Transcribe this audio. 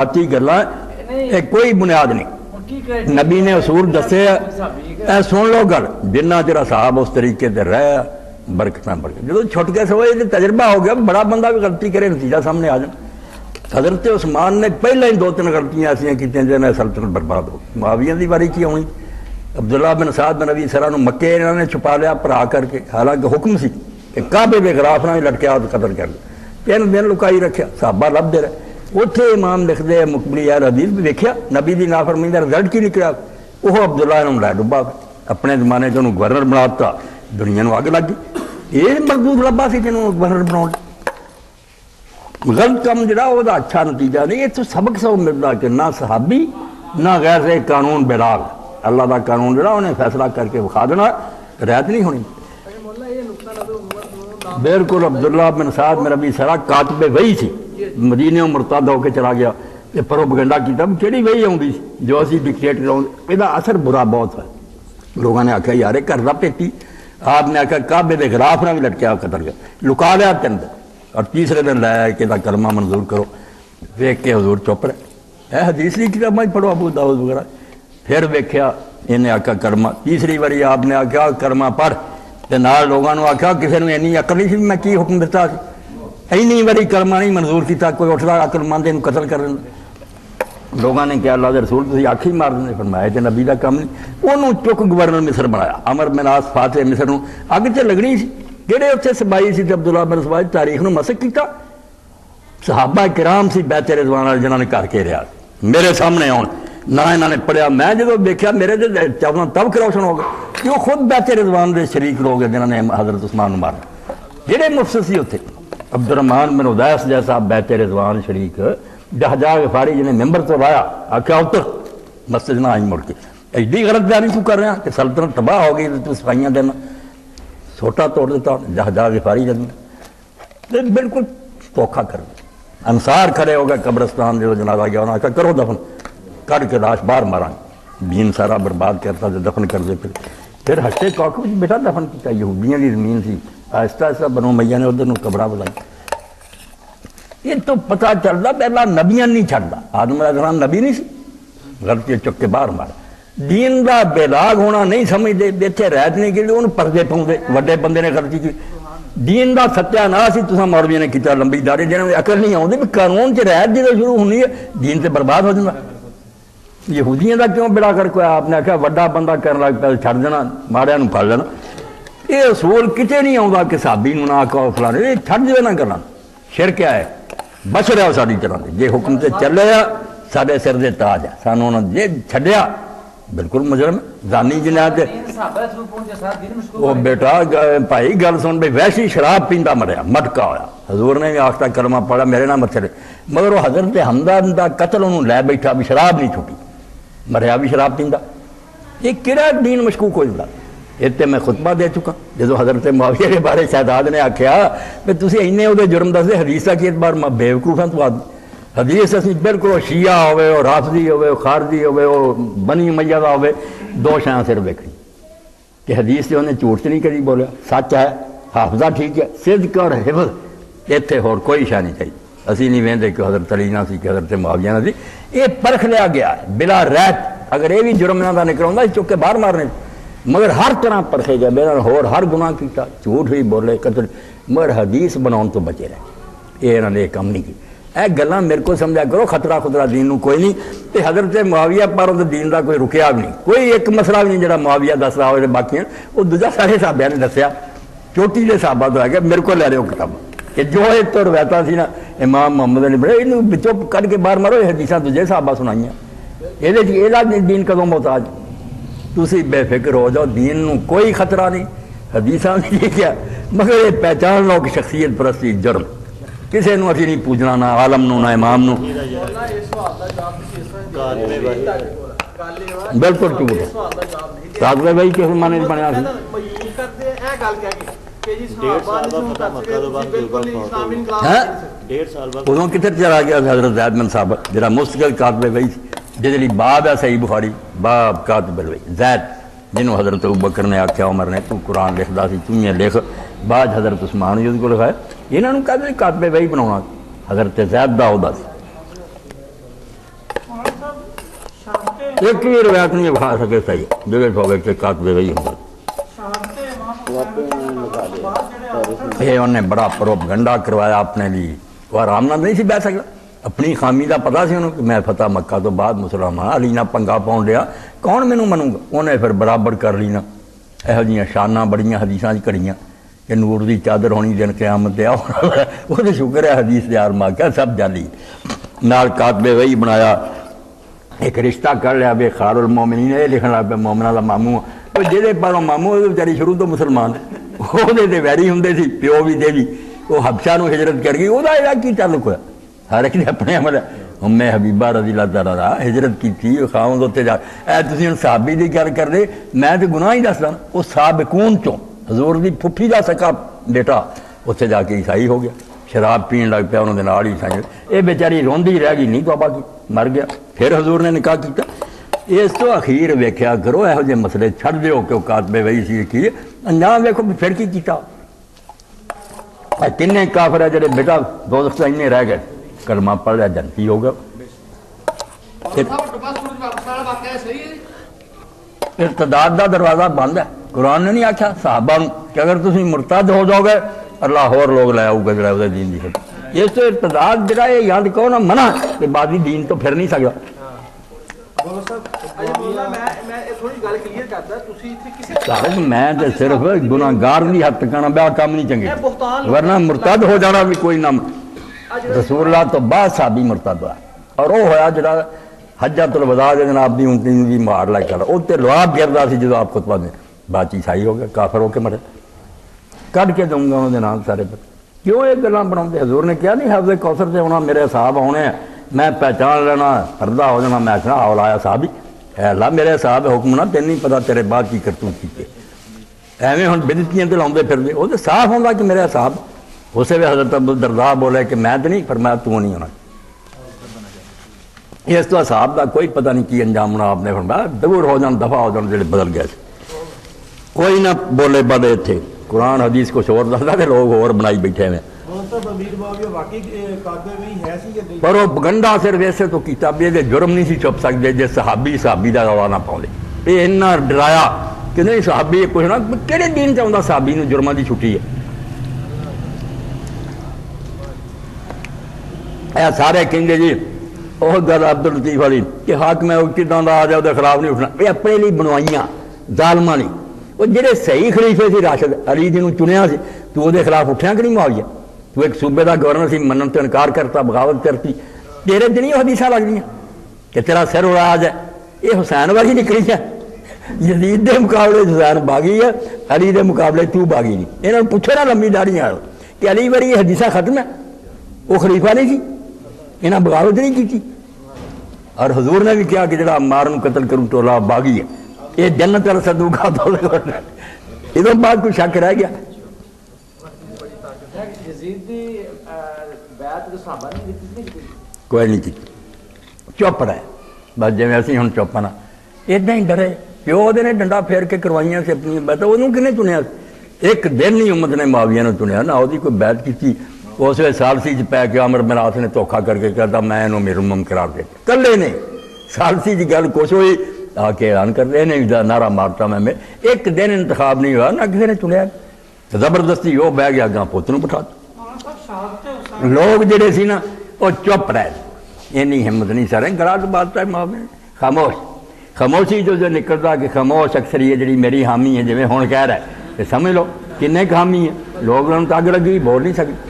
باقی گلاں کوئی بنیاد نہیں. نبی نے اصول دسے اے سن لو گل جنہ چر صاحب اس طریقے سے رہے برکتاں برکت. جدو چھٹ کے سوئے تو تجربہ ہو گیا بڑا بندہ بھی غلطی کرے نتیجہ سامنے آ جائے. حضرت عثمان نے پہلے ہی 2-3 غلطیاں ایسا کی جنہیں سلطنت برباد ہو. معاویہ دی باری کی ہونی عبداللہ بن سعد بن ابی سرح مکے انہوں نے چھپا لیا پرا کر کے. حالانکہ حکم سی کہ کعبے کے خلاف نہ لٹکیا قتل کر دیا. 3 دن لکائی رکھیا صحابہ لبتے رہے. اتنے امام لکھتے مقبلی یار حدیث بھی دیکھا نبی دی نافرمانی کا رزلٹ کی نکلا. وہ عبداللہ انہوں لے ڈبا اپنے زمانے چ گورنر بنا دیتا دنیا اگ لگ گئی. یہ مردود لبا سی جنہوں گورنر بنا. غلط کام جڑا وہ اچھا نتیجہ نہیں. یہ تو سبق سو ملتا کہ نہ صحابی نہ غیر سے قانون بیراغ اللہ کا قانون جڑا انہیں فیصلہ کر کے وکھا دینا رعایت نہیں ہونی. بالکل عبداللہ بن سعد بن ابی سرح کاتب وحی سی مدینے مرتد ہو کے چلا گیا. یہ پروپیگنڈا کیتا کہڑی وحی آتی جو اسی ڈکٹیٹ یہ اثر برا بہت ہے. لوگوں نے آخیا یار کرتا پیتی. آپ نے آخیا کعبے کے خلاف نہ بھی لٹکیا قتل کر لکا لیا 3 دن اور تیسرے دن لایا کہ کلمہ منظور کرو. ویک کے حضور چپ رہے. اے حدیث کی کتابیں پڑھو ابو داؤد وغیرہ. پھر ویکھیا انہیں آخیا کلمہ. تیسری باری آپ نے آخیا کلمہ پڑھ تے نال لوگوں نے آخیا کسی نے اینی عقل نہیں سی میں کی حکم دیتا سی. اینی باری کلمہ نہیں منظور کیتا کوئی اٹھتا عقل مند انہوں قتل کر دینا. لوگوں نے کہا اللہ دے رسول تسی آنکھ ہی مار دینے. فرمایا تے نبی دا کام نہیں. انہوں چک گورنر مصر بنایا. عمر بن عاص فاتح مصر نوں اگ تے لگنی سی. کہڑے اتنے سبائی سی عبداللہ بن سبائی تاریخ نو مسک کیتا. صحابہ کرام سی بیت رضوان والے جنہوں نے کر کے رہا میرے سامنے آن نہ انہوں نے پڑھیا. میں جب دیکھا میرے چودہ تب روشن ہو گیا کہ وہ خود بیت رضوان دے شریک لوگ جنہوں نے حضرت عثمان مارا. جہے مفسر سی اتنے عبد الرحمان بن ادیس جیسا بیت رضوان شریک جہجا غفاری جنہیں ممبر تو لایا آخیا اتر مسجد نہ آئی مڑ کے. ایڈی غلط بیانی تو کر رہا کہ سلطنت تباہ ہو گئی تو صفائیاں دینا چھوٹا توڑ دیتا جہجا غفاری جدمی بالکل دھوکھا کر دیا. انصار کھڑے ہو گئے قبرستان جو جنازہ گیا انہوں نے کہا کرو دفن کر کے لاش باہر مارا. دین سارا برباد کرتا تو دفن کر دے. پھر ہستے کوک بیٹا دفن کیا یہودیاں کی زمین سی. آہستہ آہستہ بنو میاں نے ادھر قبرہ بلائی. یہ تو پتہ چلتا پہلا نبیاں نہیں چھڑتا. آدم علیہ السلام نبی نہیں سی غلطی چک کے باہر مارا. دین دا بیداغ ہونا نہیں سمجھتے اتنے رعایت نہیں کی انہوں پردے پاؤں وڈے بندے نے غلطی کی. دین دا ستیا نہ سی تساں مولوی نے کیتا لمبی داڑھی جنہوں نے عقل نہیں آتی بھی قانون چ رعایت جب شروع ہونی ہے دین تے برباد ہو جاتا. یہودیاں دا کیوں بڑا کر کوئی آپ نے آخیا وڈا بندہ کرن لگ پیا چھڑ دینا ماڑیاں نوں پھڑ لینا. یہ اصول کتے نہیں آتا کہ صحابی نوں نہ کہو فلانے یہ چھڑ جائے نہ کرنا. شرک کیا ہے بچ رہا ساری طرح سے جی حکم سے چلے سارے سر دے تاج ہے. سانوں انہوں نے جی چھڈیا بالکل مجرم زانی جنایت. وہ بیٹا بھائی گل سن بھائی ویسی شراب پیندا مریا مٹکا ہوا. حضور نے بھی آخر کلمہ پڑھا میرے نام مچھر مگر وہ حضرت حمزہ دا قتل انہوں لے بیٹھا بھی شراب نہیں چھٹی مریا بھی شراب پیندا. یہ کہڑا دین مشکوک ہو جاتا. اتنے میں خطبہ دے چکا جدو حضرت معاویہ کے بارے شہزاد نے آخیا کہ تسی اینے وہ جرم دسے حدیث کا کی اعتبار میں بیوقوف ہوں تو حدیث اسی بالکل شیعہ ہوئے اور رافضی ہوئے اور خارجی ہوئے اور بنی امیہ دا ہوئے 2 شیاں صرف ویکھنی کہ حدیث سے انہیں جھوٹ نہیں کری بولیا سچ ہے حافظہ ٹھیک ہے صدق اور حفظ اتنے ہور کوئی شے نہیں چاہیے. اسی نہیں وہدے کہ حضرت علی نہ سی کہ حضرت معاویہ نہ سی. یہ پرکھ لیا گیا ہے بلا رعایت. اگر یہ بھی جرم نہ نکلا چک کے باہر مارنے مگر ہر طرح پرکھے گئے میرا ہور ہر گناہ کیتا جھوٹ بھی بولے قتل مگر حدیث بناؤ تو بچے رہے. یہ انہوں نے کام نہیں کی. اے گلاں میرے کو سمجھا کرو خطرہ دین نو کوئی نہیں. تے حضرت معاویہ پر دین دا کوئی رکیا بھی نہیں. کوئی ایک مسئلہ بھی نہیں جڑا معاویہ دس رہا ہوئے باقی وہ دوجا سارے صحابہ نے دسیا. چوٹی دے صحابہ تو ہے کہ میرے کو لے رہے ہو کتاب کہ جو ایک تو روایتاں سی نا امام محمد علی بڑے انہوں چپ کر کے باہر مارو حدیثاں دوجے صحابہ سنائیاں. یہ دین کدوں محتاج تسی بے فکر ہو جاؤ. دین نو کوئی خطرہ نہیں حدیثاں نہیں کیا مگر یہ پہچان لو کہ شخصیت پرستی جرم کسی نو اسی نہیں پوجنا نہ عالم نو نہ امام نو. بالکل جھوٹ ہے. کاغذ بھائی کس معنی بنیا سی ادوں کتنے چلا گیا حضرت زید بن ثابت جہاں مستقل کاتب بھائی جی باب ہے صحیح بخاری باب کاتب بھائی زید جنہوں حضرت ابوبکر نے آخیا عمر نے تو قرآن لکھدا سی تم یہ لکھ بعد حضرت عثمان جس کو لکھایا انہوں نے کہا کاتب بھائی بنا حضرت زید دا عہدہ سی. ایک بھی روایت نہیں بخا سکے صحیح جگہ ہو گئے کہ کاتب وہی ہوں یہ انہیں بڑا پروپگنڈا کروایا اپنے لیے، وہ آرام نہ نہیں سی بہ سکتا، اپنی خامی کا پتا سی انہوں کہ میں فتح مکہ تو بعد مسلمان علی نہ پنگا پاؤن لیا کون مینوں منوں گا، انہیں پھر برابر کر لینا یہو جیاں شاناں بڑیاں حدیثاں کڑیاں کہ نور دی چادر ہونی دن قیامت دے وہ تو شکر ہے حدیث دے یار ماں کیا سب جالی نال کاتب وہی بنایا، ایک رشتہ کر لیا بے خار المومنین، یہ لکھن لگ پہ مومنہ دا ماموں وہ جہے پاروں ماموں وہ بیچاری شروع تو مسلمان وہ ویری ہوں سی پیو بھی دے بھی وہ حبشہ نو ہجرت کر گئی وہ کی تعلق ہوا ہر ایک نے اپنے عمل ام حبیبہ رضی اللہ تعالیٰ عنہا ہجرت کی تھی خاوند اتنے جا تسی ہن صحابی دی گل کر دے میں تو گناہ ہی دسدا وہ سابقون چوں حضور دی پھپھی دا سکا بیٹا اتنے جا کے عیسائی ہو گیا شراب پین لگ پیا انہوں نے نال ہی عیسائی یہ بیچاری روندی رہ گئی نہیں توبہ کی مر گیا پھر حضور نے نکاح کیتا اس تو اخیر ویکھیا کرو یہو جے مسئلے چھڑ دیو کہ وہ کاتب وہی سی کی انجام ویکھو پھر کی کیتا کنے کافر ہے جڑے بیٹا دوزخ سے انہیں رہ گئے کلمہ پڑھ لیا جنتی ہو گیا ارتداد دا دروازہ بند ہے قرآن نے نہیں آکھا صحابہ کہ اگر تسی مرتد ہو جاؤ گے اللہ اور لوگ لے آؤ گے جڑا وہ دین دی خدمت یہ تو ارتداد جڑا یہ یاد کرو نا منع کہ بعدی دین تو پھر نہیں سکتا میں صرف گناہگار نہیں حد تک بیا کام نہیں چنگے ورنہ مرتد ہو جانا بھی کوئی نام رسول اللہ تو بعد صحابی مرتد ہوا اور وہ ہویا جڑا حجۃ الوداع دے جناب دی اونٹی دی مار لا کر او تے لواب گردا سی جدوں آپ خطبہ دے بات عیسائی ہو گیا کافر ہو کے مرے کڈ کے دوں گا انہاں دے نام سارے پر کیوں یہ گلاں بناؤندے حضور نے کہا نہیں حوض کوثر سے ہونا میرے صاحب ہونے ہیں میں پہچان لینا پردہ ہو جانا میں آخنا اولایا صاحب ہی اے اللہ میرے صاحب حکم نہ تین نہیں پتا تیرے بعد کی کرتوت کی ایویں ہوں بدتیاں تے لاؤندے پھردے وہ تو صاف ہوندا کہ میرے صاحب اسے بھی حضرت ابو الدرداء بولے کہ میں تو نہیں فرمایا تو نہیں ہونا اس تو صاحب کا کوئی پتہ نہیں کی انجام ہونا آپ نے فرمایا دور ہو جان دفع ہو جان جڑے بدل گئے کوئی نہ بولے بدے تھے قرآن حدیث کو شور دستا کہ لوگ اور بنائی بیٹھے ہوئے پروپگنڈا صرف ایسے تو کیتا بھی یہ جرم نہیں سی چھپ سکتے جی صحابی دا روا نہ پاؤ یہ اتنا ڈرایا کہ نہیں صحابی کچھ نہ کہڑے دین چاہتا صحابی نو جرماں دی چھٹی ہے اے سارے کہیں جی وہ گل عبد اللطیف والی کہ حاکم کداں دا آ جائے وہ خلاف نہیں اٹھنا یہ اپنے لیے بنوائیاں ظالماں نہیں وہ جڑے صحیح خلیفے سی راشد علی جنوں چنیا سی تو وہ خلاف اٹھیا کہ نہیں معاویہ تو ایک صوبے کا گورنر سی منن تو انکار کرتا بغاوت کرتی تیرے دن ہی حدیثاں لگ دیا کہ تیرا سر اڑایا جائے یہ حسین والی نکلی ہے یزید دے مقابلے حسین باغی ہے علی دے مقابلے تو باغی نہیں انہوں نے پوچھو نا لمبی داڑیاں کہ علی والی یہ حدیثاں ختم ہے وہ خلیفہ نہیں سی انہیں بغاوت نہیں کی تھی اور حضور نے بھی کیا کہ جڑا عمار نو قتل کروں ٹولا باغی ہے یہ جنت والا صدو کا ادھر بعد کوئی شک رہ گیا کوئی نہیں کی چپ رہے بس جی اسی ہوں چپ نا ادھر ہی ڈرے پیو نے ڈنڈا پھیر کے کروائیاں سے اپنی بیت وہ کنے چنیا ایک دن ہی امت نے معاویہ نے چنیا نہ وہ کوئی بیعت کی تھی اس ویسے سالسی پی کے عمر بن عاص نے دھوکھا کر کے کہتا میں انہوں میرمم قرار دے کلے نے سالسی کی گل کچھ ہوئی آ کے اعلان کر رہے نہیں نعرہ مارتا میں ایک دن انتخاب نہیں ہوا نہ کسی نے چنیا زبردستی وہ بہ گیا گاں پوت بٹھا لوگ جڑے سی نا وہ چپ رہے اینی ہمت نہیں سارے گلا تو بات ہے ماں میں خاموش خاموشی جو نکلتا کہ خاموش اکثر یہ جڑی میری حامی ہے جی ہوں کہہ رہا ہے کہ سمجھ لو کنے حامی ہے لوگ ان کو اگ لگی بول نہیں سکتے